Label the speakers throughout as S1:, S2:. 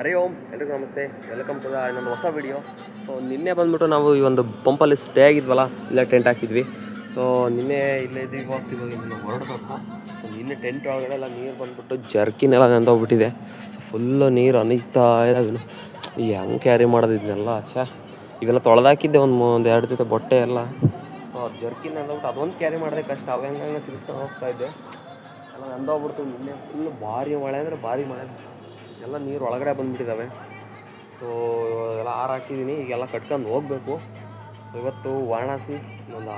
S1: ಹರಿ ಓಂ, ಎಲ್ರಿಗೂ ನಮಸ್ತೆ. Welcome to ಇನ್ನೊಂದು ಹೊಸ ವಿಡಿಯೋ. ಸೊ ನಿನ್ನೆ ಬಂದ್ಬಿಟ್ಟು ನಾವು ಈ ಒಂದು ಪಂಪಲ್ಲಿ ಸ್ಟೇ ಆಗಿದ್ವಲ್ಲ, ಇಲ್ಲೇ ಟೆಂಟ್ ಹಾಕಿದ್ವಿ. ಸೊ ನಿನ್ನೆ ಇಲ್ಲೇ ಇದ್ವಿ, ಇವಾಗ ಹೊರಡಬೇಕು. ಸೊ ನಿನ್ನೆ ಟೆಂಟ್ ಒಳಗಡೆ ಎಲ್ಲ ನೀರು ಬಂದ್ಬಿಟ್ಟು ಜರ್ಕಿನ್ ಎಲ್ಲ ನೆಂದೋಗ್ಬಿಟ್ಟಿದೆ. ಸೊ ಫುಲ್ಲು ನೀರು ಅನಿತಾ ಇದ್ದಾವೆ. ಹೆಂಗೆ ಕ್ಯಾರಿ ಮಾಡೋದು ಇದನ್ನೆಲ್ಲ? ಇವೆಲ್ಲ ತೊಳೆದಾಕಿದ್ದೆ ಒಂದು 2 ಜೊತೆ ಬಟ್ಟೆ ಎಲ್ಲ. ಸೊ ಜರ್ಕಿನ್ ನೆಂದೋಗ್ಬಿಟ್ಟು ಅದೊಂದು ಕ್ಯಾರಿ ಮಾಡೋದೇ ಕಷ್ಟ. ಅವು ಹೆಂಗೆ ಸಿಗಿಸ್ಕೊಂಡು ಹೋಗ್ತಾ ಇದ್ದೆ, ಎಲ್ಲ ನೆಂದೋಗ್ಬಿಡ್ತು. ನಿನ್ನೆ ಫುಲ್ಲು ಭಾರಿ ಮಳೆ ಅಂದರೆ ಭಾರಿ ಮಳೆ, ಎಲ್ಲ ನೀರು ಒಳಗಡೆ ಬಂದುಬಿಟ್ಟಿದ್ದಾವೆ. ಸೊ ಎಲ್ಲ ಹಾಕಿದ್ದೀನಿ, ಈಗೆಲ್ಲ ಕಟ್ಕೊಂಡು ಹೋಗಬೇಕು. ಸೊ ಇವತ್ತು ವಾರಣಾಸಿ ಒಂದು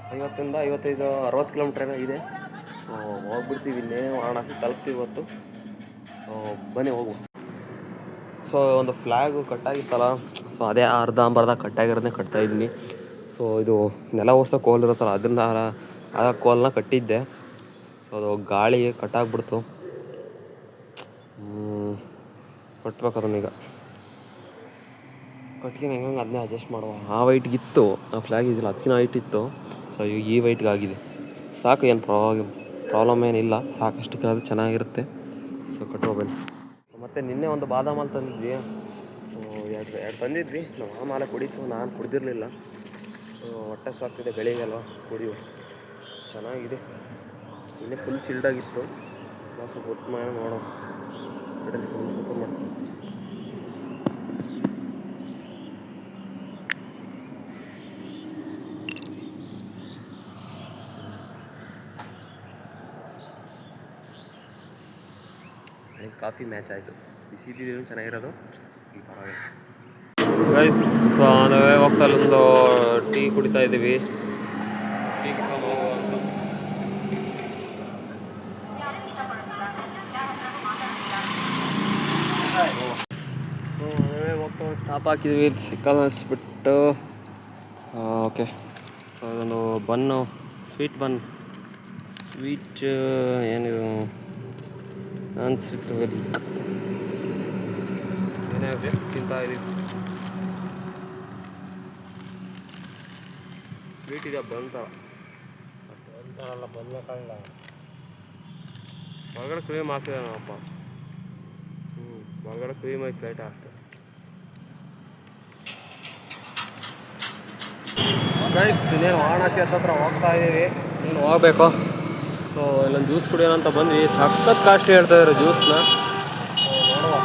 S1: 50-55-60 ಕಿಲೋಮೀಟ್ರ್ ಏನೋ ಇದೆ. ಸೊ ಹೋಗ್ಬಿಡ್ತೀವಿ, ಇನ್ನೇನು ವಾರಣಾಸಿ ತಲುಪ್ತೀವಿ ಇವತ್ತು. ಸೊ ಬನ್ನಿ ಹೋಗುವ. ಸೊ ಒಂದು ಫ್ಲ್ಯಾಗು ಕಟ್ಟಾಗಿತ್ತಲ್ಲ, ಸೊ ಅದೇ ಅರ್ಧ ಕಟ್ಟಾಗಿರೋದನ್ನೇ ಕಟ್ತಾಯಿದ್ದೀನಿ. ಸೊ ಇದು ನೆಲ ಒರೆಸೋ ಕೋಲ್ ಇರುತ್ತಲ್ಲ, ಅದರಿಂದ ಆ ಕೋಲನ್ನ ಕಟ್ಟಿದ್ದೆ. ಸೊ ಅದು ಗಾಳಿ ಕಟ್ಟಾಗ್ಬಿಡ್ತು. ಕಟ್ಬೇಕು ಅದನ್ನೀಗ. ಕಟ್ಕೊಂಡು ಹೆಂಗೆ ಅದನ್ನೇ ಅಡ್ಜಸ್ಟ್ ಮಾಡುವ. ಆ ವೈಟ್ಗಿತ್ತು, ಆ ಫ್ಲ್ಯಾಗ್ ಇದ್ದಿಲ್ಲ, ಅದಕ್ಕಿಂತ ಹೈಟ್ ಇತ್ತು. ಸೊ ಈ ವೈಟ್ಗೆ ಆಗಿದೆ. ಸಾಕು, ಏನು ಪ್ರಾಬ್ಲಮ್ ಏನಿಲ್ಲ, ಸಾಕಷ್ಟಕ್ಕೆ ಅದು ಚೆನ್ನಾಗಿರುತ್ತೆ. ಸೊ ಕಟ್ಕೋಬೇಕು. ಮತ್ತು ನಿನ್ನೆ ಒಂದು ಬಾದಾಮ್ ಅಲ್ಲಿ ತಂದಿದ್ವಿ. ಸೊ ಎರಡು ತಂದಿದ್ವಿ. ನಮ್ಮ ಮಾಲೆ ಕುಡಿತು, ನಾನು ಕುಡ್ದಿರಲಿಲ್ಲ. ಹೊಟ್ಟೆ ಸಾಕ್ತಿದೆ ಬೆಳಿಗ್ಗೆಲ್ವ, ಕುಡಿಯುವ. ಚೆನ್ನಾಗಿದೆ. ನಿನ್ನೆ ಫುಲ್ ಚಿಲ್ಡಾಗಿತ್ತು. ನಾವು ಸ್ವಲ್ಪ ಹೊತ್ತು ಮಾಡೋಣ ನೋಡೋಣ. ಕಾಫಿ ಮ್ಯಾಚ್ ಆಯಿತು. ಬಿಸಿದಿದ್ದು ಚೆನ್ನಾಗಿರೋದು. ಈಗ ಪರವಾಗಿಲ್ಲ. ಗೈಸ್, ನಾವೇ ಹೋಗ್ತಾ ಒಂದು ಟೀ ಕುಡಿತಾ ಇದ್ದೀವಿ. ಟೀ ಕುಡ್ಕೊಂಡು ಹೋಗುವ ಅಂತ. ನಾವೇ ಹೋಗ್ತಾ ಟಾಪ್ ಹಾಕಿದ್ವಿ, ಸಿಕ್ಕಲ್ ಅನಿಸ್ಬಿಟ್ಟು. ಓಕೆ. ಸೊ ಅದೊಂದು ಬನ್ನು, ಸ್ವೀಟ್ ಏನಿದು ಅನ್ಸಿತ್ತು. ಏನಾಗಿದೆ ತಿಂತಾ ಇದ್ದೀವಿ. ಸ್ವೀಟ್ ಇದೆ, ಬಂತಾರಲ್ಲ ಬಂದಲ್ಲ, ಹೊರಗಡೆ ಕ್ರೀಮ್ ಹಾಕ್ತಿದ್ದೆ ನಮ್ಮಪ್ಪ. ಹೊರಗಡೆ ಕ್ರೀಮ್ ಐತೆ ಲೈಟ್ ಹಾಕ್ತಾರೆ. ಗೈಸ್, ಇನ್ನೇನು ವಾರಣಾಸಿ ಹತ್ರ ಹೋಗ್ತಾ ಇದ್ದೀವಿ. ಇನ್ನು ಹೋಗ್ಬೇಕು. ಸೊ ಇಲ್ಲೊಂದು ಜ್ಯೂಸ್ ಕುಡಿಯೋಣ ಅಂತ ಬಂದ್ವಿ. ಸಖತ್ ಕಾಸ್ಟ್ಲಿ ಹೇಳ್ತಾಯಿದ್ರು ಜ್ಯೂಸ್ನ. ಸೊ ನೋಡುವ,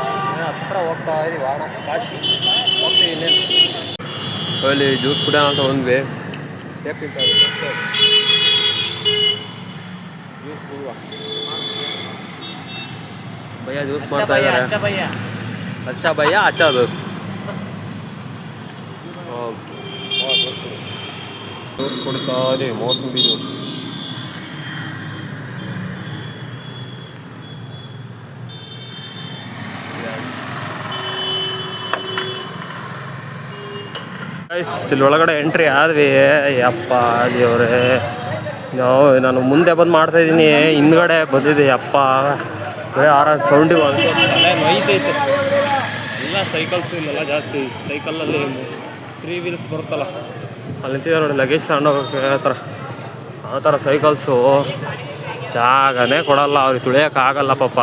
S1: ಹತ್ರ ಹೋಗ್ತಾ ಇದ್ದೀವಿ. ವಾರಣಾಸಿ ಕಾಶಿ ಹೋಗ್ತೀವಿ. ಇನ್ನೇನು ಅಲ್ಲಿ ಜ್ಯೂಸ್ ಕುಡಿಯೋಣ ಅಂತ ಬಂದ್ವಿ. ಸೇಫ್ ತಿಂತಾ ಇದ್ದೀವಿ. ಜ್ಯೂಸ್ ಕುಡುವ. ಭಯ್ಯ ಜ್ಯೂಸ್ ಮಾಡ್ತಾ ಇದ್ದಾರೆ. ಅಚ್ಚಾ ಭಯ್ಯ, ಅಚ್ಚಾ ದೋಸ್. ಜ್ಯೂಸ್ ಕುಡಿತಾ ಇದ್ದೀವಿ, ಮೋಸಂಬಿ ಜ್ಯೂಸ್. ಇಲ್ಲಿ ಒಳಗಡೆ ಎಂಟ್ರಿ ಆದ್ವಿ. ಯಪ್ಪ ದೇವ್ರೆ, ನಾನು ಮುಂದೆ ಬಂದು ಮಾಡ್ತಾಯಿದ್ದೀನಿ, ಹಿಂದ್ಗಡೆ ಬಂದಿದೆ. ಯಪ್ಪ ಸೌಂಡಿ ತಲೆ ನೋಯ್ತೈತೆ. ಎಲ್ಲ ಸೈಕಲ್ಸು ಇಲ್ಲೆಲ್ಲ ಜಾಸ್ತಿ. ಸೈಕಲಲ್ಲಿ 3 ವೀಲ್ಸ್ ಬರುತ್ತಲ್ಲ, ಅಲ್ಲಿ ನಿಂತಿದೆ ನೋಡಿ, ಲಗೇಜ್ ತಗೊಂಡೋಗಕ್ಕೆ ಆ ಥರ ಸೈಕಲ್ಸು. ಜಾಗನೇ ಕೊಡಲ್ಲ ಅವ್ರಿಗೆ, ತುಳಿಯೋಕ್ಕಾಗಲ್ಲ ಪಾಪ,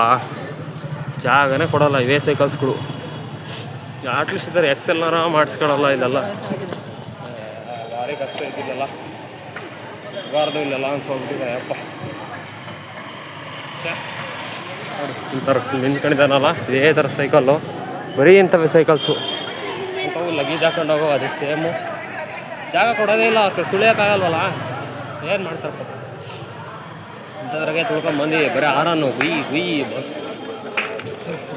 S1: ಜಾಗನೇ ಕೊಡಲ್ಲ ಇವೇ ಸೈಕಲ್ಸ್ಗಳು. ಅಟ್ಲೀಸ್ಟ್ ಇದ್ದಾರೆ ಎಕ್ಸೆಲ್ನಾರ ಮಾಡಿಸ್ಕೊಳಲ್ಲ. ಇಲ್ಲೆಲ್ಲ ಭಾರಿ ಕಷ್ಟ ಇದ್ದಿಲ್ಲಲ್ಲ, ಬಾರ್ದು ಇಲ್ಲೆಲ್ಲ ಅನ್ಸೋಗ್ಬಿಟ್ಟಿದೆ. ಅಪ್ಪ ನೋಡಿ, ಈ ಥರ ನಿಂತ್ಕೊಂಡಿದ್ದಾನಲ್ಲ, ಇದೇ ಥರ ಸೈಕಲ್ಲು. ಬರೀ ಇಂಥವೇ ಸೈಕಲ್ಸು. ಇಂಥವು ಲಗೇಜ್ ಹಾಕೊಂಡು ಹೋಗೋ, ಅದೇ ಸೇಮು. ಜಾಗ ಕೊಡೋದೇ ಇಲ್ಲ, ತುಳಿಯೋಕ್ಕಾಗಲ್ವಲ್ಲ, ಏನು ಮಾಡ್ತಾರಪ್ಪ. ಇಂಥದ್ರಾಗೆ ತುಳ್ಕೊಂಬಂದು ಬರೀ ಆರಾನು ಗುಯ್ ಬಸ್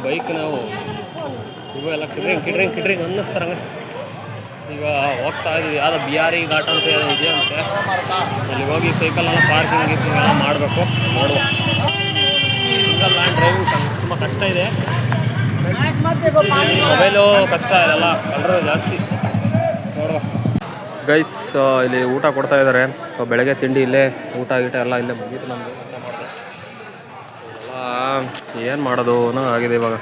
S1: ಬೈಕ್ ನಾವು ಇವೆಲ್ಲ ಕಿಡ್ರಿಂಗ್ ಅನ್ನಿಸ್ತಾರಂಗೆ. ಈಗ ಹೋಗ್ತಾ ಇದ್ದೀವಿ, ಯಾವುದೋ ಬಿಹಾರಿ ಘಾಟ್ ಅಂತ ಇದೆ ಅಂತೆ. ಅಲ್ಲಿ ಹೋಗಿ ಸೈಕಲೆಲ್ಲ ಪಾರ್ಕಿಂಗ್ ಎಲ್ಲ ಮಾಡಬೇಕು. ನೋಡುವ. ಸಿಂಗಲ್ ಲ್ಯಾಂಡ್ ಡ್ರೈವಿಂಗ್ ತುಂಬ ಕಷ್ಟ ಇದೆ. ಮೊಬೈಲು ಕಷ್ಟ ಇದೆಲ್ಲ, ಎಲ್ಲರೂ ಜಾಸ್ತಿ. ನೋಡುವ. ಗೈಸ್, ಇಲ್ಲಿ ಊಟ ಕೊಡ್ತಾ ಇದ್ದಾರೆ. ಸೊ ಬೆಳಗ್ಗೆ ತಿಂಡಿ ಇಲ್ಲೇ, ಊಟ ಎಲ್ಲ ಇಲ್ಲೇ ಮುಗೀತು ನಮ್ಮದು. ಊಟ ಮಾಡಿದೆ ಎಲ್ಲ ಏನು ಮಾಡೋದು ಅನ್ನೋ ಆಗಿದೆ ಇವಾಗ.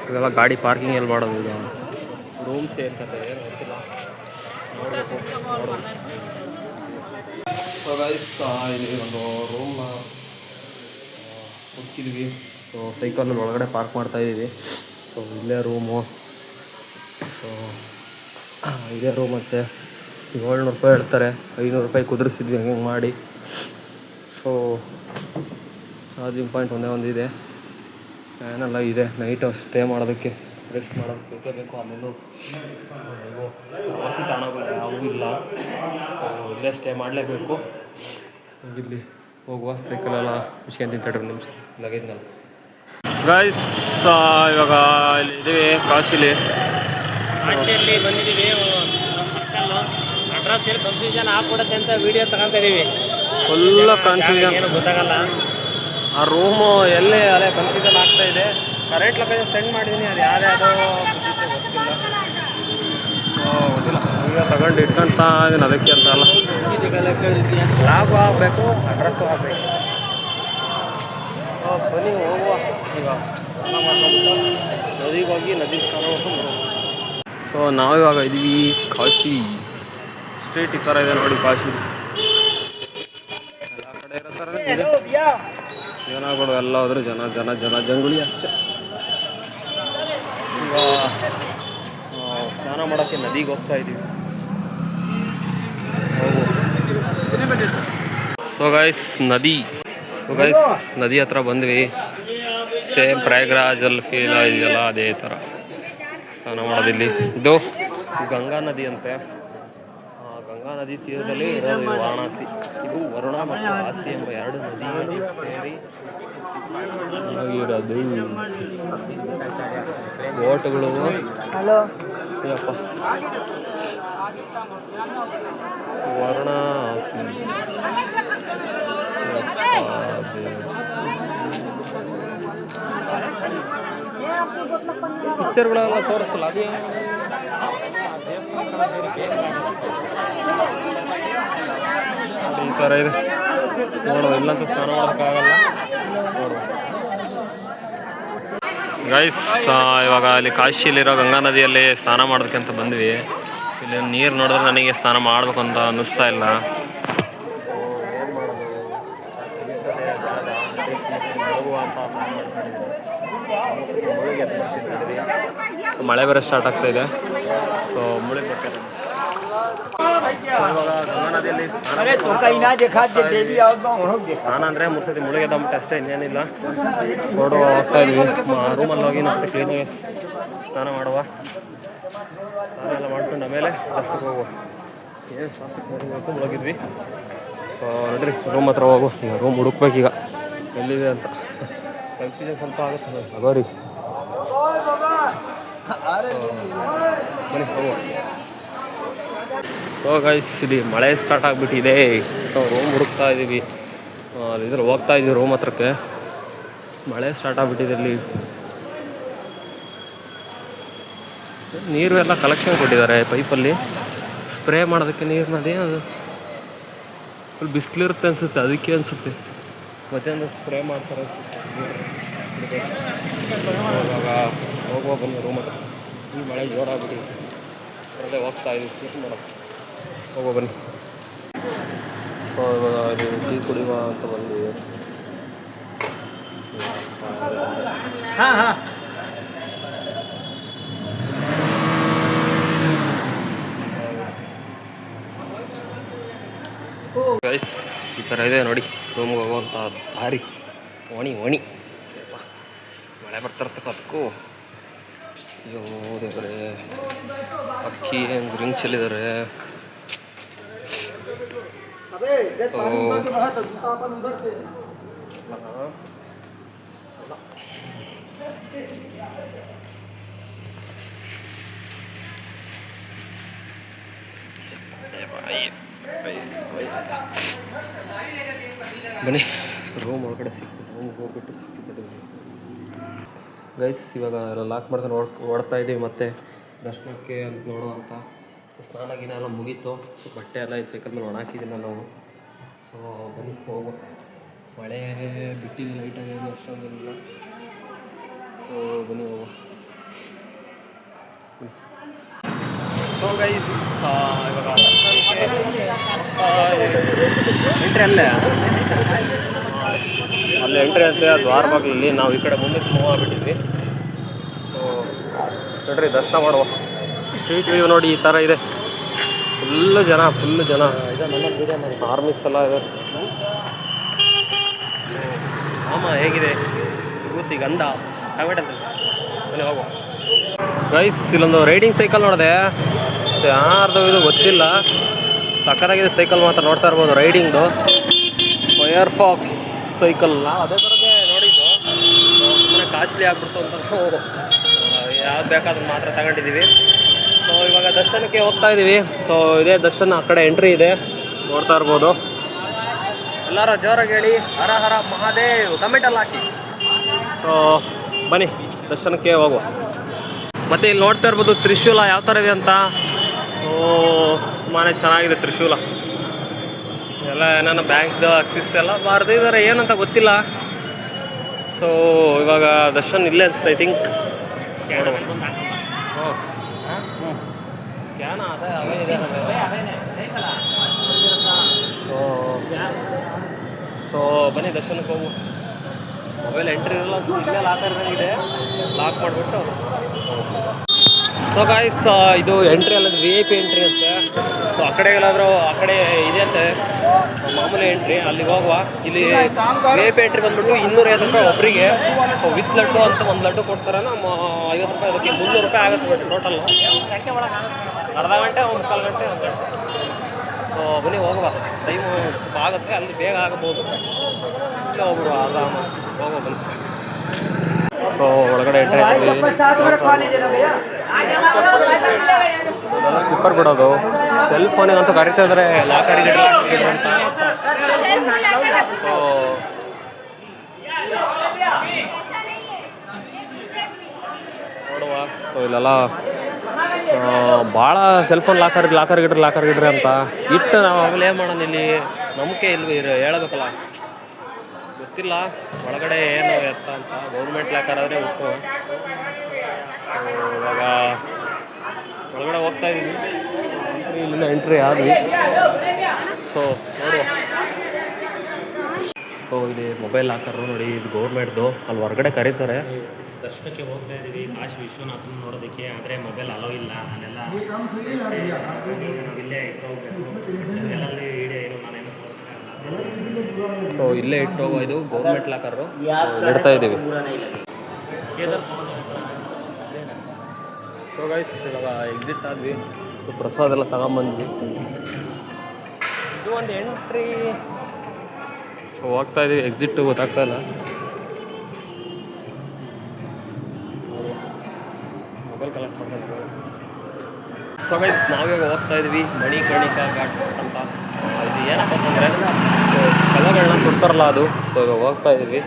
S1: ಇದೆಲ್ಲ ಗಾಡಿ ಪಾರ್ಕಿಂಗ್ ಎಲ್ಲಿ ಮಾಡೋದು? ಈಗ ರೂಮ್ಸ್ ಏನು ಕತೆ ಏನು ಗೊತ್ತಿಲ್ಲ, ನೋಡಬೇಕು. ಸೊ ಗೈಸ್, ಇಲ್ಲಿ ಒಂದು ರೂಮ್ನ ಹುಡುಕಿದ್ವಿ. ಸೊ ಸೈಕಲ್ ಒಳಗಡೆ ಪಾರ್ಕ್ ಮಾಡ್ತಾಯಿದ್ದೀವಿ. ಸೊ ಇಲ್ಲೇ ರೂಮು. ಸೊ ಇದೇ ರೂಮ್ ಮತ್ತು 700 ರೂಪಾಯಿ ಹೇಳ್ತಾರೆ, 500 ರೂಪಾಯಿ ಕುದುರಿಸಿದ್ವಿ ಹಂಗೆ ಮಾಡಿ. ಸೊ ಚಾರ್ಜಿಂಗ್ ಪಾಯಿಂಟ್ ಒಂದೇ ಒಂದಿದೆ, ಫ್ಯಾನೆಲ್ಲ ಇದೆ. ನೈಟು ಸ್ಟೇ ಮಾಡೋದಕ್ಕೆ, ರೆಸ್ಟ್ ಮಾಡೋದಕ್ಕೆ ಬೇಕೇ ಬೇಕು. ಆಮೇಲೂ ನೀವು ಪ್ರವಾಸಿ ತಾಣಗಳು ಯಾವೂ ಇಲ್ಲ, ಸೊ ಇಲ್ಲೇ ಸ್ಟೇ ಮಾಡಲೇಬೇಕು. ಇಲ್ಲಿ ಹೋಗುವ ಸೈಕಲೆಲ್ಲ ಬಿಚ್ಕೊಂಡು ತಿಂತಾಡ್ರಿ ನಿಮಿಷ ಲಗೇಜ್ನಲ್ಲಿ. ಗೈಸ್ ಇವಾಗ ಇಲ್ಲಿ ಇದ್ದೀವಿ ಕಾಶಿಲಿ ಬಂದಿದ್ದೀವಿ. ಅಡ್ರೆಸ್ ಕನ್ಫ್ಯೂಷನ್ ಆಗ್ಬಿಡುತ್ತೆ ಅಂತ ವೀಡಿಯೋ ತಗೊತಾ ಇದ್ದೀವಿ. ಫುಲ್ ಕನ್ಫ್ಯೂಷನ್, ಏನು ಗೊತ್ತಾಗಲ್ಲ. ಆ ರೂಮು ಎಲ್ಲಿ ಅದೇ ಕನ್ಫ್ಯೂಷನ್ ಆಗ್ತಾ ಇದೆ. ಕರೆಂಟ್ ಲೊಕೇಶನ್ ಸೆಂಡ್ ಮಾಡಿದ್ದೀನಿ, ಅದು ಯಾವ್ಯಾವುದೋ ಗೊತ್ತಿಲ್ಲ. ಗೊತ್ತಿಲ್ಲ ಈಗ ತಗೊಂಡು ಇಟ್ಕೊಳ್ತಾ ಇದೀನಿ. ಅದಕ್ಕೆ ಅಂತ ಅಲ್ಲ, ಲಾಗು ಆಗಬೇಕು, ಅಡ್ರೆಸ್ಸು ಆಗಬೇಕು. ಬನ್ನಿ ಹೋಗುವ. ಈಗ ನದಿಗೆ ಹೋಗಿ ನದಿ ಸ್ನಾನ ಮಾಡ್ಕೊಂಡು. ಸೊ ನಾವಿವಾಗ ಇದ್ದೀವಿ ಕಾಶಿ ಸ್ಟ್ರೀಟ್. ಈ ಥರ ಇದೆ ನೋಡಿ ಕಾಶಿ. ಎಲ್ಲ ಕಡೆ ಇರೋ ಥರನೇ ಇದೆ ಜನಗಳು. ಎಲ್ಲ ಹೋದ್ರೆ ಜನ ಜನ ಜನ ಜಂಗುಳಿ ಅಷ್ಟೇ. ಈಗ ಸ್ನಾನ ಮಾಡೋಕ್ಕೆ ನದಿಗೆ ಹೋಗ್ತಾ ಇದ್ದೀವಿ. ಸೊ ಗೈಸ್ ನದಿ ಹತ್ರ ಬಂದ್ವಿ. ಸೇಮ್ ಪ್ರಯಾಗ್ರಾಜಲ್ಲಿ ಫೀಲ್ ಇದೆಯಲ್ಲ, ಅದೇ ಥರ ಸ್ನಾನ ಮಾಡೋದಿಲ್ಲಿ. ಇದು ಗಂಗಾ ನದಿ ಅಂತೆ. ಗಂಗಾ ನದಿ ತೀರದಲ್ಲಿ ಇರೋದು ವಾರಣಾಸಿ. ಇದು ವರುಣ ಮತ್ತು ವಾಸಿ ಎಂಬ 2 ನದಿ ಸೇರಿ ಇರೋದು. ಬೋಟ್ಗಳು ಯಪ್ಪ ವಾರಣಾಸಿ. ಪಿಕ್ಚರ್ಗಳೆಲ್ಲ ತೋರಿಸ್ತಲ್ಲ, ಅದು ಈ ಥರ ಇದೆ ನೋಡುವ. ಇಲ್ಲಂತೂ ಸ್ನಾನ ಮಾಡೋಕ್ಕಾಗಲ್ಲ. ನೋಡುವ ಗೈಸ್, ಇವಾಗ ಅಲ್ಲಿ ಕಾಶಿಯಲ್ಲಿರೋ ಗಂಗಾ ನದಿಯಲ್ಲಿ ಸ್ನಾನ ಮಾಡೋದಕ್ಕೆ ಅಂತ ಬಂದ್ವಿ. ಇಲ್ಲಿ ನೀರು ನೋಡಿದ್ರೆ ನನಗೆ ಸ್ನಾನ ಮಾಡಬೇಕು ಅಂತ ಅನ್ನಿಸ್ತಾ ಇಲ್ಲ. ಮಳೆ ಬೇರೆ ಸ್ಟಾರ್ಟ್ ಆಗ್ತಾ ಇದೆ. ಸೊ ಮುಳುಗಿ ಬರ್ತಾರೆ. ಇವಾಗ ಗಂಗಾ ನದಿಯಲ್ಲಿ ಸ್ನಾನ ಅಂದರೆ 3 ಸತಿ ಮುಳುಗೆದ್ದಬಿಟ್ಟು ಅಷ್ಟೇ, ಇನ್ನೇನಿಲ್ಲ. ನೋಡುವ ಹೋಗ್ತಾ ಇದ್ವಿ. ರೂಮಲ್ಲಿ ಹೋಗಿ ಮತ್ತೆ ಕ್ಲೀನಾಗಿ ಸ್ನಾನ ಮಾಡುವ. ಸ್ನಾನ ಎಲ್ಲ ಮಾಡ್ಕೊಂಡು ಆಮೇಲೆ ಶಾಸ್ತ್ರಕ್ಕೆ ಹೋಗುವ. ಏನು ಶಾಸ್ತ್ರಕ್ಕೆ ಹೋಗಬೇಕು ಮುಳುಗಿದ್ವಿ. ಸೊ ನೋಡ್ರಿ ರೂಮ್ ಹತ್ರ ಹೋಗುವ. ಈಗ ರೂಮ್ ಹುಡುಕ್ಬೇಕೀಗ ಎಲ್ಲಿದೆ ಅಂತ. ಕನ್ಫ್ಯೂಷನ್ ಸ್ವಲ್ಪ ಆಗುತ್ತೆ ಅಗೋರಿ. ಬನ್ನಿ ಹೋಗುವ. ಸೊ ಗೈಸ್, ಇಲ್ಲಿ ಮಳೆ ಸ್ಟಾರ್ಟ್ ಆಗಿಬಿಟ್ಟಿದೆ. ರೂಮ್ ಹುಡುಕ್ತಾ ಇದ್ದೀವಿ. ಇದ್ರ ಹೋಗ್ತಾ ಇದ್ದೀವಿ ರೂಮ್ ಹತ್ರಕ್ಕೆ. ಮಳೆ ಸ್ಟಾರ್ಟ್ ಆಗಿಬಿಟ್ಟಿದೆ. ಇಲ್ಲಿ ನೀರು ಎಲ್ಲ ಕಲೆಕ್ಷನ್ ಕೊಟ್ಟಿದ್ದಾರೆ ಪೈಪಲ್ಲಿ. ಸ್ಪ್ರೇ ಮಾಡೋದಕ್ಕೆ ನೀರಿನದೇ ಅದು ಫುಲ್ ಬಿಸಿಲಿರುತ್ತೆ ಅನಿಸುತ್ತೆ, ಅದಕ್ಕೆ ಅನಿಸುತ್ತೆ. ಮಧ್ಯಾಹ್ನ ಸ್ಪ್ರೇ ಮಾಡ್ತಾರೆ. ಇವಾಗ ಹೋಗುವ ಬನ್ನಿ ರೂಮ್ ಹತ್ರ. ಈ ಮಳೆ ಜೋರಾಗ್ಬಿಟ್ಟಿದೆ. ಅಲ್ಲೇ ಹೋಗ್ತಾ ಇದ್ದೀವಿ ಶೂಟ್ ಮಾಡೋಕ್ಕೆ. ಹೋಗೋ ಬನ್ನಿ. ಸೊ ಇವಾಗ ಟೀ ಕುಡಿಯುವ ಅಂತ ಬಂದ್ವಿ. ಗೈಸ್, ಈ ಥರ ಇದೆ ನೋಡಿ ರೂಮ್ಗೆ ಹೋಗುವಂಥ ದಾರಿ. ಒಣಿ ಮಳೆ ಬರ್ತಿರ್ತಕ್ಕದಕ್ಕೂ. ಅಯ್ಯೋ ದೇವರೇ, ಅಕ್ಕಿ ಹೆಂಗೆ ರಿಂಗ್ ಚೆಲ್ಲಿದ್ದಾರೆ. ಬನ್ನಿ ರೂಮ್ ಒಳಗಡೆ ಸಿಕ್ಕಿತ್ತು. ರೂಮ್ಗೆ ಹೋಗ್ಬಿಟ್ಟು ಸಿಕ್ಕಿತ್ತು ಗೈಸ್. ಇವಾಗ ಎಲ್ಲ ಲಾಕ್ ಮಾಡ್ಕೊಂಡು ಓಡ್ತಾ ಇದ್ದೀವಿ ಮತ್ತೆ ದರ್ಶನಕ್ಕೆ ಅಂತ ನೋಡೋ ಅಂತ. ಸ್ನಾನ ಗಿನ ಎಲ್ಲ ಮುಗೀತು. ಬಟ್ಟೆ ಎಲ್ಲ ಈ ಸೈಕಲ್ ಮೇಲೆ ಒಣಾಕಿದ್ದೀನಿ ನಾವು. ಸೊ ಬನ್ನಿ ಹೋಗೋ. ಮಳೆ ಬಿಟ್ಟಿದೆ ಲೈಟಾಗಿ, ಅಷ್ಟೊಂದಿಲ್ಲ. ಸೊ ಬನ್ನಿ ಹೋಗೋ. ಸೊ ಗೈಸ್, ಇವಾಗ ಎಂಟ್ರಿ ಅಲ್ಲಿ ಎಂಟ್ರಿ ಅಂತ ದ್ವಾರ ಬಾಗಿಲಲ್ಲಿ ನಾವು ಈ ಕಡೆ ಮುಂದಕ್ಕೆ ಮೂವ್ ಆಗಿಬಿಟ್ಟಿದ್ವಿ. ಸೊ ನೋಡ್ರಿ ದರ್ಶನ ಮಾಡುವ. ಸ್ಟ್ರೀಟ್ ವ್ಯೂ ನೋಡಿ ಈ ಥರ ಇದೆ. ಫುಲ್ಲು ಜನ ಆರ್ಮೀಸ್ ಎಲ್ಲ ಇದೆ. ಆಮ ಹೇಗಿದೆ ವಿಭೂತಿ ಗಂಧ ಟೊಮೆಟೊ ಬನ್ನಿ ಹೋಗುವ. ಗೈಸ್ ಇಲ್ಲೊಂದು ರೈಡಿಂಗ್ ಸೈಕಲ್ ನೋಡಿದೆ, ಯಾರ್ದು ಇದು ಗೊತ್ತಿಲ್ಲ, ಸಕ್ಕತ್ತಾಗಿದೆ ಸೈಕಲ್ ಮಾತ್ರ. ನೋಡ್ತಾ ಇರ್ಬೋದು ರೈಡಿಂಗ್ದು ಫೈರ್ ಫಾಕ್ಸ್ ಸೈಕಲ್. ಅದೇ ಥರದೇ ನೋಡಿದ್ದು, ಸುಮ್ಮನೆ ಕಾಸ್ಟ್ಲಿ ಆಗ್ಬಿಡ್ತು ಅಂತ ನಾವು ಯಾವ್ದು ಬೇಕಾದ್ರೂ ಮಾತ್ರ ತಗೊಂಡಿದ್ದೀವಿ. ಸೊ ಇವಾಗ ದರ್ಶನಕ್ಕೆ ಹೋಗ್ತಾ ಇದ್ದೀವಿ. ಸೊ ಇದೇ ದರ್ಶನ, ಆ ಕಡೆ ಎಂಟ್ರಿ ಇದೆ, ನೋಡ್ತಾ ಇರ್ಬೋದು. ಎಲ್ಲರೂ ಜೋರಾಗಿ ಹೇಳಿ ಹರ ಹರ ಮಹಾದೇವ್ ಕಮೆಂಟಲ್ಲಿ ಹಾಕಿ. ಸೊ ಬನ್ನಿ ದರ್ಶನಕ್ಕೆ ಹೋಗುವ. ಮತ್ತು ಇಲ್ಲಿ ನೋಡ್ತಾ ಇರ್ಬೋದು ತ್ರಿಶೂಲ ಯಾವ ಥರ ಇದೆ ಅಂತ. ತುಂಬಾ ಚೆನ್ನಾಗಿದೆ ತ್ರಿಶೂಲ ಎಲ್ಲ. ಏನೇನೋ ಬ್ಯಾಂಕ್ದು ಆಕ್ಸಿಸ್ ಎಲ್ಲ ಬರ್ದಿದ್ದಾರೆ, ಏನಂತ ಗೊತ್ತಿಲ್ಲ. ಸೊ ಇವಾಗ ದರ್ಶನ್ ಇಲ್ಲೇ ಅನಿಸುತ್ತೆ ಐ ಥಿಂಕ್. ನೋಡುವ. ಸ್ಕ್ಯಾನ್ ಅದೇ ಅವೇ ಇದೆ. ಸೊ ಬನ್ನಿ ದರ್ಶನಕ್ಕೆ ಹೋಗು. ಮೊಬೈಲ್ ಎಂಟ್ರಿ ಇರಲ್ಲ, ಇಲ್ಲೇ ಲಾಕರ್ ಇದೆ, ಲಾಕ್ ಮಾಡಿಬಿಟ್ಟು. ಸೊ ಗಾಯ್ಸ್ ಇದು ಎಂಟ್ರಿ ಅಲ್ಲ, ವಿ ಐ ಪಿ ಎಂಟ್ರಿ ಅಂತೆ. ಸೊ ಆ ಕಡೆ ಎಲ್ಲಾದರೂ ಆ ಕಡೆ ಇದೆ ಅಂತೆ ಮಾಮೂಲಿ ಎಂಟ್ರಿ, ಅಲ್ಲಿಗೆ ಹೋಗುವ. ಇಲ್ಲಿ ವಿ ಐ ಪಿ ಎಂಟ್ರಿ ಬಂದ್ಬಿಟ್ಟು 250 ರೂಪಾಯಿ ಒಬ್ಬರಿಗೆ, ವಿತ್ ಲಡ್ಡು ಅಂತ ಒಂದು ಲಡ್ಡು ಕೊಡ್ತಾರೆ. 50 ರೂಪಾಯಿ, ಅದಕ್ಕೆ 300 ರೂಪಾಯಿ ಆಗುತ್ತೆ ಬಿಟ್ಟು ಟೋಟಲ್. ಅರ್ಧ ಗಂಟೆ 1/4 ಗಂಟೆ 1 ಗಂಟೆ. ಸೊ ಬನ್ನಿ ಹೋಗುವ, ಟೈಮು ಆಗುತ್ತೆ, ಅಲ್ಲಿ ಬೇಗ ಆಗಬಹುದು. ಇಲ್ಲೇ ಹೋಗ್ಬಿಡುವ ಆರಾಮ ಹೋಗುವ ಬನ್ನಿ. ಸೊ ಒಳಗಡೆ ಎಂಟ್ರಿ ಆಗಿದ್ದೀವಿ. ಇದೆಲ್ಲ ಸ್ಲಿಪ್ಪರ್ ಬಿಡೋದು, ಸೆಲ್ ಫೋನಿಗಂತೂ ಕರಿತಾ ಇದ್ದಾರೆ ಲಾಕರಿಗೆ ಅಂತ. ಸೊ ನೋಡುವ. ಸೊ ಇಲ್ಲೆಲ್ಲ ಭಾಳ ಸೆಲ್ ಫೋನ್ ಲಾಕರ್ ಗಿಡ್ರಿ ಅಂತ ಇಟ್ಟು ನಾವು ಆಮೇಲೆ ಏನು ಮಾಡೋಣ, ಇಲ್ಲಿ ನಂಬಿಕೆ ಇಲ್ವಿ ಹೇಳಬೇಕಲ್ಲ, ಗೊತ್ತಿಲ್ಲ ಒಳಗಡೆ ಏನು ಎತ್ತ ಅಂತ. ಗೌರ್ಮೆಂಟ್ ಲಾಕರ್ ಆದರೆ ಉಂಟು. ಇವಾಗ ಒಳಗಡೆ ಹೋಗ್ತಾ ಇದ್ದೀವಿ, ಇಲ್ಲಿಂದ ಎಂಟ್ರಿ ಆದ್ವಿ. ಸೊ ನೋಡುವ. ಸೊ ಇಲ್ಲಿ ಮೊಬೈಲ್ ಲಾಕರು ನೋಡಿ, ಇದು ಗೌರ್ಮೆಂಟ್ದು, ಅಲ್ಲಿ ಹೊರಗಡೆ ಕರೀತಾರೆ.
S2: ದರ್ಶನಕ್ಕೆ ಹೋಗ್ತಾ ಇದ್ದೀವಿ ಕಾಶಿ ವಿಶ್ವನಾಥನ ನೋಡೋದಕ್ಕೆ, ಆದರೆ ಮೊಬೈಲ್ ಅಲೋ ಇಲ್ಲ ಅಲ್ಲೆಲ್ಲ. ಇಲ್ಲೇ ಇಟ್ಟು ಹೋಗ್ಬೇಕು, ಎಲ್ಲಲ್ಲಿ ವಿಡಿಯೋ ಏನು ನಾನೇನು ತೋರಿಸ್ತಾ.
S1: ಸೊ ಇಲ್ಲೇ ಇಟ್ಟು ಹೋಗೋ, ಇದು ಗೌರ್ಮೆಂಟ್ ಲಾಕರು ಇಡ್ತಾ ಇದ್ದೀವಿ. ಸೊ ಗೈಸ್ ಇವಾಗ ಎಕ್ಸಿಟ್ ಆದ್ವಿ, ಪ್ರಸಾದ ಎಲ್ಲ ತಗೊಂಬಂದ್ವಿ. ಇದು ಒಂದು ಎಂಟ್ರಿ. ಸೊ ಹೋಗ್ತಾ ಇದ್ದೀವಿ, ಎಕ್ಸಿಟ್ ಗೊತ್ತಾಗ್ತಾ ಇಲ್ಲ. ಮೊಬೈಲ್ ಕಲೆಕ್ಟ್ ಮಾಡ್ತಾ. ಸೊ ಗೈಸ್ ನಾವೀಗ ಹೋಗ್ತಾ ಇದ್ವಿ ಮಣಿಕರ್ಣಿಕಾ ಘಾಟ್ ಅಂತ. ಇದು ಏನಪ್ಪ ಅಂತಂದರೆ ಕಲ್ಲುಗಳನ್ನ ಸುಡ್ತಾರಲ್ಲ ಅದು. ಸೊ ಇವಾಗ ಹೋಗ್ತಾ ಇದ್ವಿ,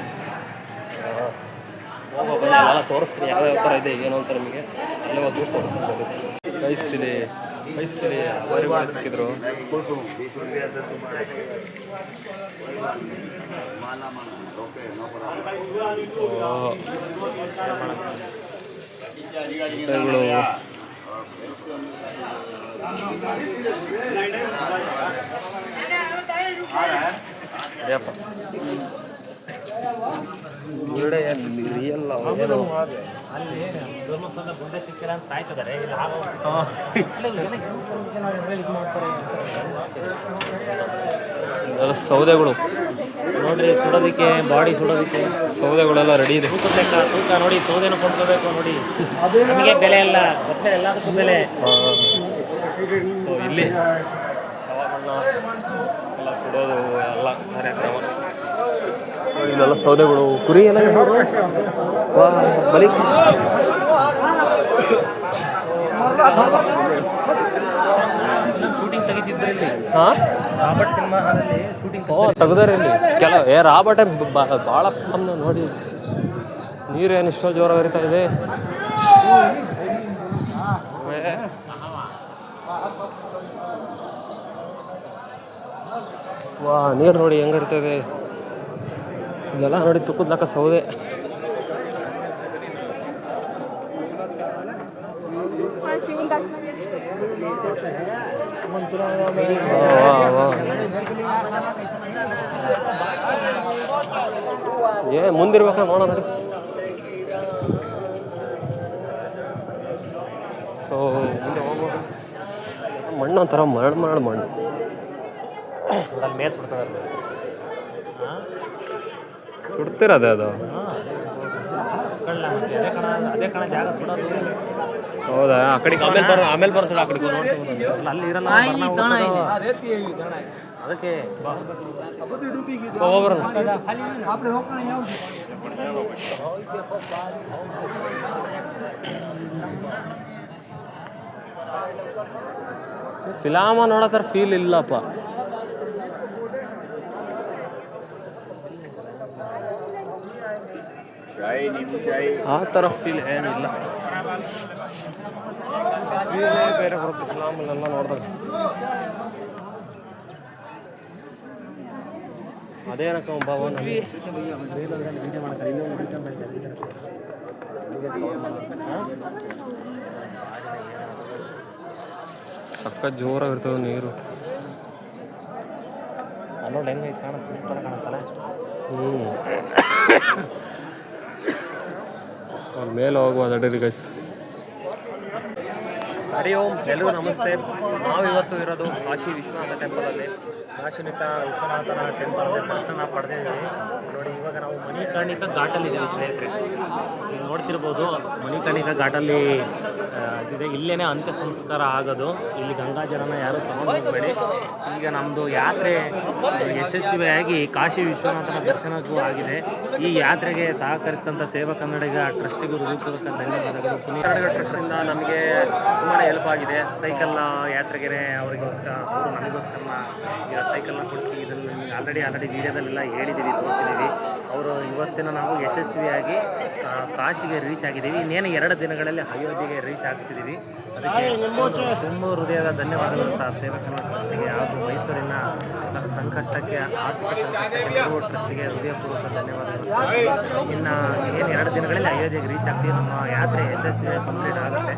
S1: ಹೋಗೋ ಬನ್ನಿ ಎಲ್ಲ ತೋರಿಸ್ತೀನಿ ಯಾವ್ಯಾವ ಥರ ಇದೆ ಏನು ಅಂತ ನಿಮಗೆ. ಅಲ್ಲೇ ಹೋಗ್ಬಿಟ್ಟು ಕೈಸಿಲಿ ಅವರಿಗೂ ಸಿಕ್ಕಿದ್ರು. ರಿಯಲ್
S2: ಅಲ್ಲಿ ಧರ್ಮಸ್ಥಳ ಗುಂಡೆ ಸಿಕ್ಕಿಲ್ಲ ಅಂತ ಸಾಯ್ತಿದ್ದಾರೆ.
S1: ಸೌದೆಗಳು
S2: ನೋಡ್ರಿ, ಸುಡೋದಕ್ಕೆ ಬಾಡಿ ಸುಡೋದಕ್ಕೆ
S1: ಸೌದೆಗಳೆಲ್ಲ ರೆಡಿ ಇದೆ.
S2: ತೂಕ ನೋಡಿ, ಸೌದೆನ ಕೊಂಡ್ಕೋಬೇಕು ನೋಡಿ, ನಮಗೆ ಬೆಲೆ ಇಲ್ಲ, ಮತ್ತೆ ಎಲ್ಲದಕ್ಕೂ ಬೆಲೆ.
S1: ಸೊ ಇಲ್ಲಿ ಎಲ್ಲ ಸುಡೋದು ಎಲ್ಲ ಕಾರ್ಯಕ್ರಮ. ಇಲ್ಲೆಲ್ಲ ಸೌದೆಗಳು, ಕುರಿ ಎಲ್ಲ ಬಲಿ.
S2: ಶೂಟಿಂಗ್ ತೆಗಿತಿದ್ರು ಇಲ್ಲಿ.
S1: ಹಾಂ,
S2: ರಾಬರ್ಟ್ ಸಿನಿಮಾ ಹಾಲಲ್ಲಿ ಶೂಟಿಂಗ್
S1: ತೆಗ್ದಾರೆ ಇಲ್ಲಿ ಕೆಲವು. ರಾಬರ್ಟ್ ಭಾಳ ನೋಡಿ, ನೀರೇನು ಇಷ್ಟೋ ಜೋರಾಗಿ ಹರಿತಾ ಇದೆ. ವಾ, ನೀರು ನೋಡಿ ಹೆಂಗೆ ಹರಿತದೆ. ಇಲ್ಲೆಲ್ಲ ನೋಡಿ ತುಕ್ಕದ್ಲಾಕ ಸೌದೆ. ಮುಂದಿರ್ಬೇಕ ನೋಡೋಣ ನೋಡಿ. ಸೊ ಮುಂದೆ ಹೋಗ್ಬೋದು. ಮಣ್ಣು ಒಂಥರ ಮಣ್ಣು
S2: ಅಲ್ಲಿ ಮೇಲೆ ಸುಡ್ತದೆ
S1: ಸುಡ್ತಿರೋದೆ ಅದು.
S2: ಅದೇ ಕಣ ಜಾಗ ಸುಡೋದು.
S1: ಹೌದಾ? ಆ ಕಡೆಗೆ ಆಮೇಲೆ ಬರ್ತದೆ, ಆ ಕಡೆಗೆ ನೋಡ್ಕೊಂಡು
S2: ಅಲ್ಲಿ ಇರಲ್ಲ ಅದಕ್ಕೆ
S1: ಫಿಲಾಮ ನೋಡೋ ಥರ ಫೀಲ್ ಇಲ್ಲಪ್ಪ. ಆ ಥರ ಫೀಲ್ ಏನಿಲ್ಲ, ಬೇರೆ ಬರುತ್ತೆ ಫಿಲಾಮಲ್ಲೆಲ್ಲ ನೋಡಿದಾಗ. ಅದೇನಕ್ಕ ಭವನ ಸಕ್ಕ ಜೋರಾಗಿರ್ತವೆ ನೀರು.
S2: ನೋಡಿ ಹೆಂಗೆ ಕಾಣುತ್ತೆ, ಸೂಪರ್ ಕಾಣುತ್ತಲ್ಲ.
S1: ಮೇಲೆ ಹೋಗುವ ಅಡ್ಡಿ ಗೈಸ್. ಹರಿ ಓಂ, ಎಲ್ಲರಿಗೂ ನಮಸ್ತೆ. ನಾವಿವತ್ತು ಇರೋದು ಕಾಶಿ ವಿಶ್ವನಾಥ ಟೆಂಪಲಲ್ಲಿ.
S2: ಕಾಶಿನಿಕ ವಿಶ್ವನಾಥನ ಟೆಂಪಲ್ ದರ್ಶನ ಪಡೆದಿದ್ದೀವಿ. ನೋಡಿ, ಇವಾಗ ನಾವು ಮಣಿಕರ್ಣಿಕಾ ಘಾಟಲ್ಲಿದ್ದೀವಿ ಸ್ನೇಹಿತರೆ. ನೀವು ನೋಡ್ತಿರ್ಬೋದು, ಮಣಿಕರ್ಣಿಕಾ ಘಾಟಲ್ಲಿ ಇದಿದೆ. ಇಲ್ಲೇ ಅಂತ್ಯ ಸಂಸ್ಕಾರ ಆಗೋದು. ಇಲ್ಲಿ ಗಂಗಾಜಲನ ಯಾರು ತಗೊಂಡು ಹೋಗಬೇಡಿ. ಈಗ ನಮ್ಮದು ಯಾತ್ರೆ ಯಶಸ್ವಿಯಾಗಿ ಕಾಶಿ ವಿಶ್ವನಾಥನ ದರ್ಶನಕ್ಕೂ ಆಗಿದೆ. ಈ ಯಾತ್ರೆಗೆ ಸಹಕರಿಸಿದಂಥ ಸೇವಾ ಕನ್ನಡಿಗ ಟ್ರಸ್ಟಿಗೂ ಹೃದಯಪೂರ್ವಕ ಧನ್ಯವಾದಗಳು.
S1: ಕನ್ನಡಿಗ ಟ್ರಸ್ಟಿಂದ ನಮಗೆ ತುಂಬಾ ಹೆಲ್ಪ್ ಆಗಿದೆ. ಸೈಕಲ್ ಯಾತ್ರೆಗೆ ಅವರಿಗೋಸ್ಕರ, ಅವರು ನಮಗೋಸ್ಕರ ಸೈಕಲ್ನ ಕೊಡಿಸಿ, ಇದನ್ನು ನಿಮಗೆ ಆಲ್ರೆಡಿ ವೀಡಿಯೋದಲ್ಲೆಲ್ಲ ಹೇಳಿದ್ದೀವಿ, ತೋರಿಸಿದ್ದೀವಿ. ಅವರು ಇವತ್ತಿನ ನಾವು ಯಶಸ್ವಿಯಾಗಿ ಕಾಶಿಗೆ ರೀಚ್ ಆಗಿದ್ದೀವಿ. ಇನ್ನೇನು 2 ದಿನಗಳಲ್ಲಿ ಅಯೋಧ್ಯೆಗೆ ರೀಚ್ ಆಗ್ತಿದ್ದೀವಿ. ಅದಕ್ಕೆ ತುಂಬ ಹೃದಯದ ಧನ್ಯವಾದಗಳು ಸೇವಾ ಕನ್ನಡ ಟ್ರಸ್ಟಿಗೆ ಹಾಗೂ ಮೈಸೂರಿನ ಸಂಕಷ್ಟಕ್ಕೆ, ಆರ್ಥಿಕ ಸಂಕಷ್ಟಕ್ಕೆ ಟ್ರಸ್ಟಿಗೆ ಹೃದಯಪೂರ್ವಕ ಧನ್ಯವಾದಗಳು. ಇನ್ನು ಏನು 2 ದಿನಗಳಲ್ಲಿ ಅಯೋಧ್ಯೆಗೆ ರೀಚ್ ಆಗ್ತೀವಿ. ನಮ್ಮ ಯಾತ್ರೆ ಯಶಸ್ವಿಯಾಗಿ ಕಂಪ್ಲೀಟ್ ಆಗುತ್ತೆ.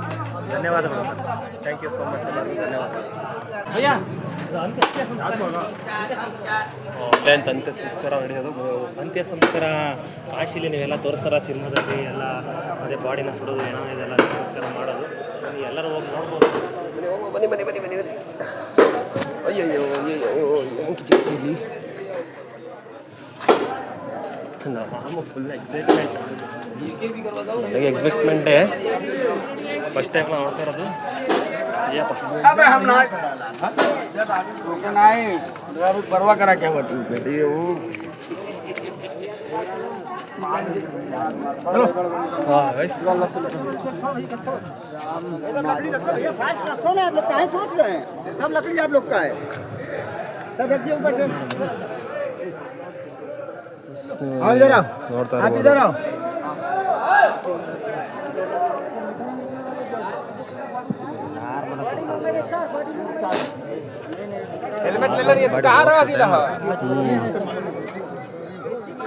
S1: ಧನ್ಯವಾದಗಳು sir. Thank you so much. ಧನ್ಯವಾದಗಳು. ಅಂತ್ಯ ಸಂಸ್ಕಾರ ನಡೆಯೋದು.
S2: ಅಂತ್ಯ ಸಂಸ್ಕಾರ ಕಾಶಿಲಿ ನೀವೆಲ್ಲ ತೋರಿಸ್ತಾರ ಸಿನಿಮಾದಲ್ಲಿ ಎಲ್ಲ, ಅದೇ ಬಾಡಿನ ಸುಡೋದು ಏನೋ ಇದೆಲ್ಲ ಸಂಸ್ಕಾರ ಮಾಡೋದು. ನೀವು ಎಲ್ಲರೂ ಹೋಗಿ ನೋಡ್ಬೋದು.
S1: ಬನ್ನಿ. ಅಯ್ಯಯ್ಯೋ ಚಿಲ್ಲಿ ಫುಲ್ ಎಕ್ಸೈಟ್ಮೆಂಟ್. ನನಗೆ ಎಕ್ಸೈಟ್ಮೆಂಟೇ. ಫಸ್ಟ್ ಟೈಮ್ ನೋಡ್ತಾ ಇರೋದು.
S3: परवा करा क्या हुआ बेटी सोना आप लोग का है, सोच रहे हैं सब लकड़ी आप लोग का है, सब रखिए ऊपर से। आओ इधर आओ, आप इधर आओ।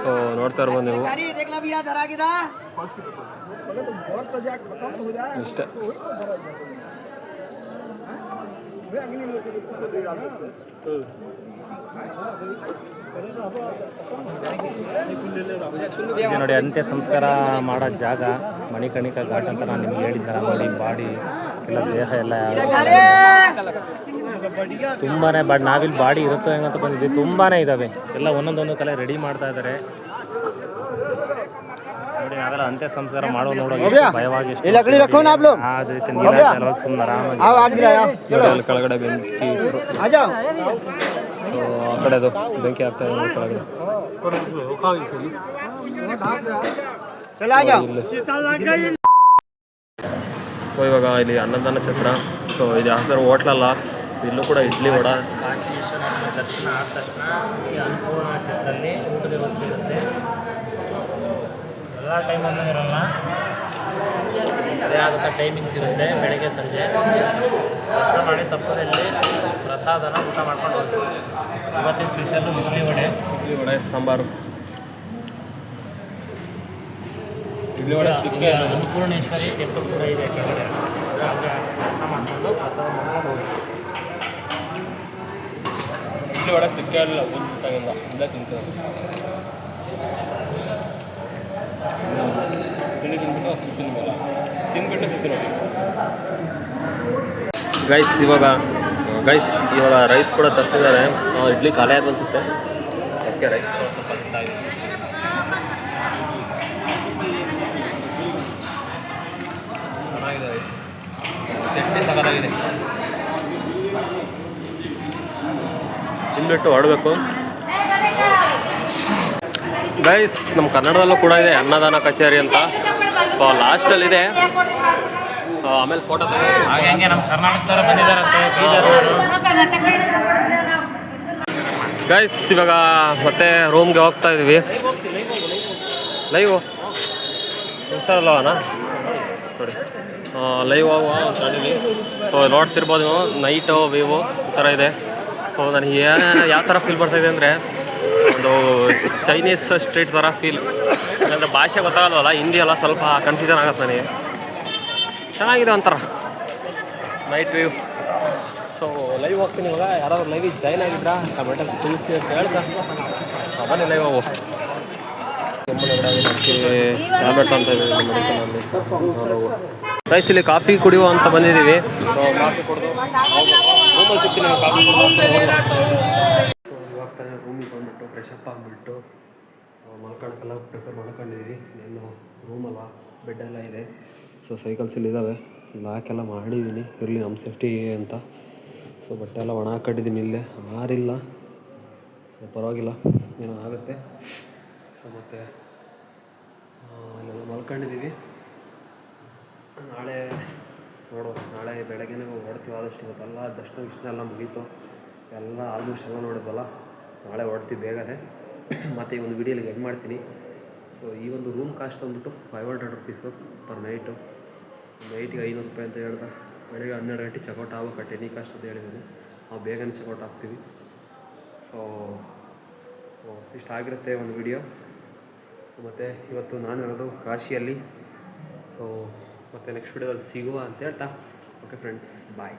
S1: ಸೊ ನೋಡ್ತಾ ಇರ್ಬೋದು ನೀವು ಇಷ್ಟೇ.
S2: ನೋಡಿ, ಅಂತ್ಯ ಸಂಸ್ಕಾರ ಮಾಡೋ ಜಾಗ ಮಣಿಕರ್ಣಿಕಾ ಘಾಟ್ ಅಂತ ನಾನು ನಿಮ್ಗೆ ಹೇಳಿದ್ದೆ. ನೋಡಿ, ಬಾಡಿ ಎಲ್ಲ ದೇಹ ಎಲ್ಲ ತುಂಬಾ ಬಟ್ ನಾವಿಲ್ಲಿ ಬಾಡಿ ಇರುತ್ತೋ ಹೆಂಗಂತ ಬಂದಿದ್ವಿ. ತುಂಬಾ ಇದ್ದಾವೆ, ಎಲ್ಲ ಒಂದೊಂದೊಂದು ಕಲೆ ರೆಡಿ ಮಾಡ್ತಾ ಇದ್ದಾರೆ. ನೋಡಿ, ನಾವೆಲ್ಲ ಅಂತ್ಯ ಸಂಸ್ಕಾರ ಮಾಡೋ ನೋಡೋದು ಭಯವಾಗಿ ಕೆಳಗಡೆ ಬೆಂಕಿ, ಆ ಕಡೆದು ಬೆಂಕಿ ಆಗ್ತಾ ಇದೆ ಕೆಳಗಡೆ. ಸೊ ಇವಾಗ ಇಲ್ಲಿ ಅನ್ನದಾನ ಛತ್ರ. ಸೊ ಇದು ಯಾವ್ದಾರ ಹೋಟ್ಲಲ್ಲ, ಇಲ್ಲೂ ಕೂಡ ಇಡ್ಲಿ ವಡ. ಕಾಶಿ ವಿಶ್ವನಾಥನ ದರ್ಶನ ಆದ ತಕ್ಷಣ ಈ ಅನ್ನಪೂರ್ಣ ಛತ್ರದಲ್ಲಿ ಊಟದ ವ್ಯವಸ್ಥೆ ಇರುತ್ತೆ. ಎಲ್ಲ ಟೈಮಲ್ಲೂ ಇರಲ್ಲ, ಅದೇ ಆದಂಥ ಟೈಮಿಂಗ್ಸ್ ಇರುತ್ತೆ. ಬೆಳಗ್ಗೆ ಸಂಜೆ ಕೆಲಸ ಮಾಡಿ ತಪ್ಪದಲ್ಲಿ ಪ್ರಸಾದನ ಊಟ ಮಾಡ್ಕೊಂಡು ಹೋಗ್ತೀವಿ. ಇವತ್ತಿನ ಸ್ಪೆಷಲ್ಲು ಇಡ್ಲಿ ವಡೆ ಸಾಂಬಾರು. ಇಡ್ಲಿ ವಡೆ ಸಿಕ್ಕಿ ಅನ್ನಪೂರ್ಣೇಶ್ವರಿ ಟೆಂಪಲ್ ಕೂಡ ಇದೆ ಕೆಳಗಡೆ. ಊಟ ಮಾಡಿಕೊಂಡು ಪ್ರಸಾದ ಮಾಡ್ಕೊಂಡು ಹೋಗ್ತೀವಿ. ಇಡ್ಲಿ ವಡೆ ಸಿಕ್ಕೇ ಇಲ್ಲ, ಊಟದಿಂದ ಇಲ್ಲೇ ತಿಂತೀವಿ. ತಿಂಡಿ ತಿಂದ್ಬಿಟ್ಟು ಸುತ್ತಿನ ಮೇಲೆ ತಿಂದ್ಬಿಟ್ಟು ಸುತ್ತಿ ನೋಡಿ.
S1: ಗೈಸ್ ಇವಾಗ ರೈಸ್ ಕೂಡ ತರಿಸಿದ್ದಾರೆ. ಇಡ್ಲಿ ಖಾಲಿ ಆಯ್ತು ಅನಿಸುತ್ತೆ, ಅದಕ್ಕೆ ರೈಸ್ ಸ್ವಲ್ಪ ತಿಂತಾ ಇದ್ದೀನಿ. ಚೆನ್ನಾಗಿದೆ ರೈಸ್, ಚಟ್ನಿ ತಗೋದಾಗಿದೆ. ತಿಂದ್ಬಿಟ್ಟು ಹೊರಡಬೇಕು. ಗೈಸ್ ನಮ್ಮ ಕನ್ನಡದಲ್ಲೂ ಕೂಡ ಇದೆ ಅನ್ನದಾನ ಕಚೇರಿ ಅಂತ, ಲಾಸ್ಟಲ್ಲಿದೆ. ಆಮೇಲೆ ಫೋಟೋ
S2: ಹಾಗೆ ಹಂಗೆ ನಮ್ಮ ಕರ್ನಾಟಕದವರು ಬಂದಿದ್ದಾರಂತೆ ಬೀದರ್ನವರು.
S1: ಗೈಸ್ ಇವಾಗ ಮತ್ತೆ ರೂಮ್ಗೆ ಹೋಗ್ತಾ ಇದ್ದೀವಿ. ಲೈವ್ ಹುಷಾರಲ್ಲವನ ನೋಡಿ, ಲೈವ್ ಹೋಗುವ ಅಂದ್ಕೊಂಡಿದ್ವಿ. ಸೊ ನೋಡ್ತಿರ್ಬೋದು ನೀವು, ನೈಟು ವ್ಯೂವು ಈ ಥರ ಇದೆ. ಸೊ ನನಗೆ ಯಾವ ಥರ ಫೀಲ್ ಬರ್ತಾಯಿದೆ ಅಂದರೆ ಒಂದು ಚೈನೀಸ್ ಸ್ಟ್ರೀಟ್ ಥರ ಫೀಲ್. ಯಾಕಂದರೆ ಭಾಷೆ ಗೊತ್ತಾಗಲ್ವಲ್ಲ, ಹಿಂದಿ ಎಲ್ಲ ಸ್ವಲ್ಪ ಕನ್ಫ್ಯೂಷನ್ ಆಗುತ್ತೆ ನನಗೆ. ಚೆನ್ನಾಗಿದೆ ಒಂಥರ ನೈಟ್ ವ್ಯೂ. ಸೊ ಲೈವ್ ಹೋಗ್ತೀನಿ ಇವಾಗ. ಯಾರಾದ್ರು ಲೈವಿಗೆ ಜಾಯ್ನ್ ಆಗಿದ್ರಾ ಕಮೆಂಟಲ್ಲಿ ತಿಳಿಸಿ ಅಂತ ಹೇಳ್ತಾ ಬನ್ನಿ ಲೈವ್ ಹೋಗು. ಟ್ಯಾಬ್ಲೆಟ್ ಅಂತ ಇದೆ ಮೆಡಿಕಲಲ್ಲಿ. ಗೈಸ್ ಇಲ್ಲಿ ಕಾಫಿ ಕುಡಿಯುವ ಅಂತ ಬಂದಿದ್ದೀವಿ. ಕಾಫಿ ಕುಡಿದು ರೂಮಲ್ಲಿ ಸಿಗ್ತೀನಿ ಕಾಫಿ ಕುಡಿದು. ಸೊ ಇವಾಗ ತಾನೇ ರೂಮಿಗೆ ಬಂದುಬಿಟ್ಟು ಫ್ರೆಶ್ ಅಪ್ ಆಗಿಬಿಟ್ಟು ಮಲ್ಕೊಳಕ್ಕೆಲ್ಲ ಪ್ರಿಪೇರ್ ಮಾಡ್ಕೊಂಡಿದ್ದೀವಿ. ಇನ್ನೇನು ರೂಮಲ್ಲ, ಬೆಡ್ಡೆಲ್ಲ ಇದೆ. ಸೊ ಸೈಕಲ್ಸ್ ಇಲ್ಲಿ ಇದ್ದಾವೆ, ಲಾಕೆಲ್ಲ ಮಾಡಿದ್ದೀನಿ ಇರಲಿ ನಮ್ಮ ಸೇಫ್ಟಿ ಅಂತ. ಸೊ ಬಟ್ಟೆ ಎಲ್ಲ ಒಣ ಹಾಕೊಂಡಿದ್ದೀನಿ, ಇಲ್ಲೇ ಆರಿಲ್ಲ. ಸೊ ಪರವಾಗಿಲ್ಲ, ಏನೋ ಆಗುತ್ತೆ. ಸೊ ಮತ್ತು ಇಲ್ಲೆಲ್ಲ ಮಲ್ಕೊಂಡಿದ್ದೀವಿ. ನಾಳೆ ನೋಡುವ, ನಾಳೆ ಬೆಳಗ್ಗೆನೇ ಹೊರಡ್ತೀವಿ ಆದಷ್ಟು. ಇವತ್ತೆಲ್ಲ ದರ್ಶನ ಎಲ್ಲ ಮುಗೀತು, ಎಲ್ಲ ಆಲ್ಮೋಸ್ಟ್ ಎಲ್ಲ ನೋಡಿದ್ವಲ್ಲ. ನಾಳೆ ಹೊರಡ್ತೀವಿ ಬೇಗನೆ. ಮತ್ತು ಈ ಒಂದು ವಿಡಿಯೋಲಿ ಎಂಡ್ ಮಾಡ್ತೀನಿ. ಸೊ ಈ ಒಂದು ರೂಮ್ ಕಾಸ್ಟ್ ಬಂದ್ಬಿಟ್ಟು 500 ರುಪೀಸು ಪರ್ ನೈಟು. ನೈಟಿಗೆ 500 ರೂಪಾಯಿ ಅಂತ ಹೇಳ್ದೆ. ಬೆಳಗ್ಗೆ 12 ಗಂಟೆ ಚೆಕ್ಔಟ್ ಆಗಬೇಕು, ಟೆನಿ ಕಾಸ್ಟ್ ಅಂತ ಹೇಳಿದ್ದೀನಿ. ನಾವು ಬೇಗನೆ ಚೆಕ್ಔಟ್ ಆಗ್ತೀವಿ. ಸೊ ಇಷ್ಟ ಆಗಿರುತ್ತೆ ಒಂದು ವಿಡಿಯೋ. ಸೊ ಮತ್ತು ಇವತ್ತು ನಾನು ಇರೋದು ಕಾಶಿಯಲ್ಲಿ. ಸೊ ಮತ್ತು ನೆಕ್ಸ್ಟ್ ವಿಡಿಯೋದಲ್ಲಿ ಸಿಗುವ ಅಂತ ಹೇಳ್ತಾ, ಓಕೆ ಫ್ರೆಂಡ್ಸ್, ಬಾಯ್.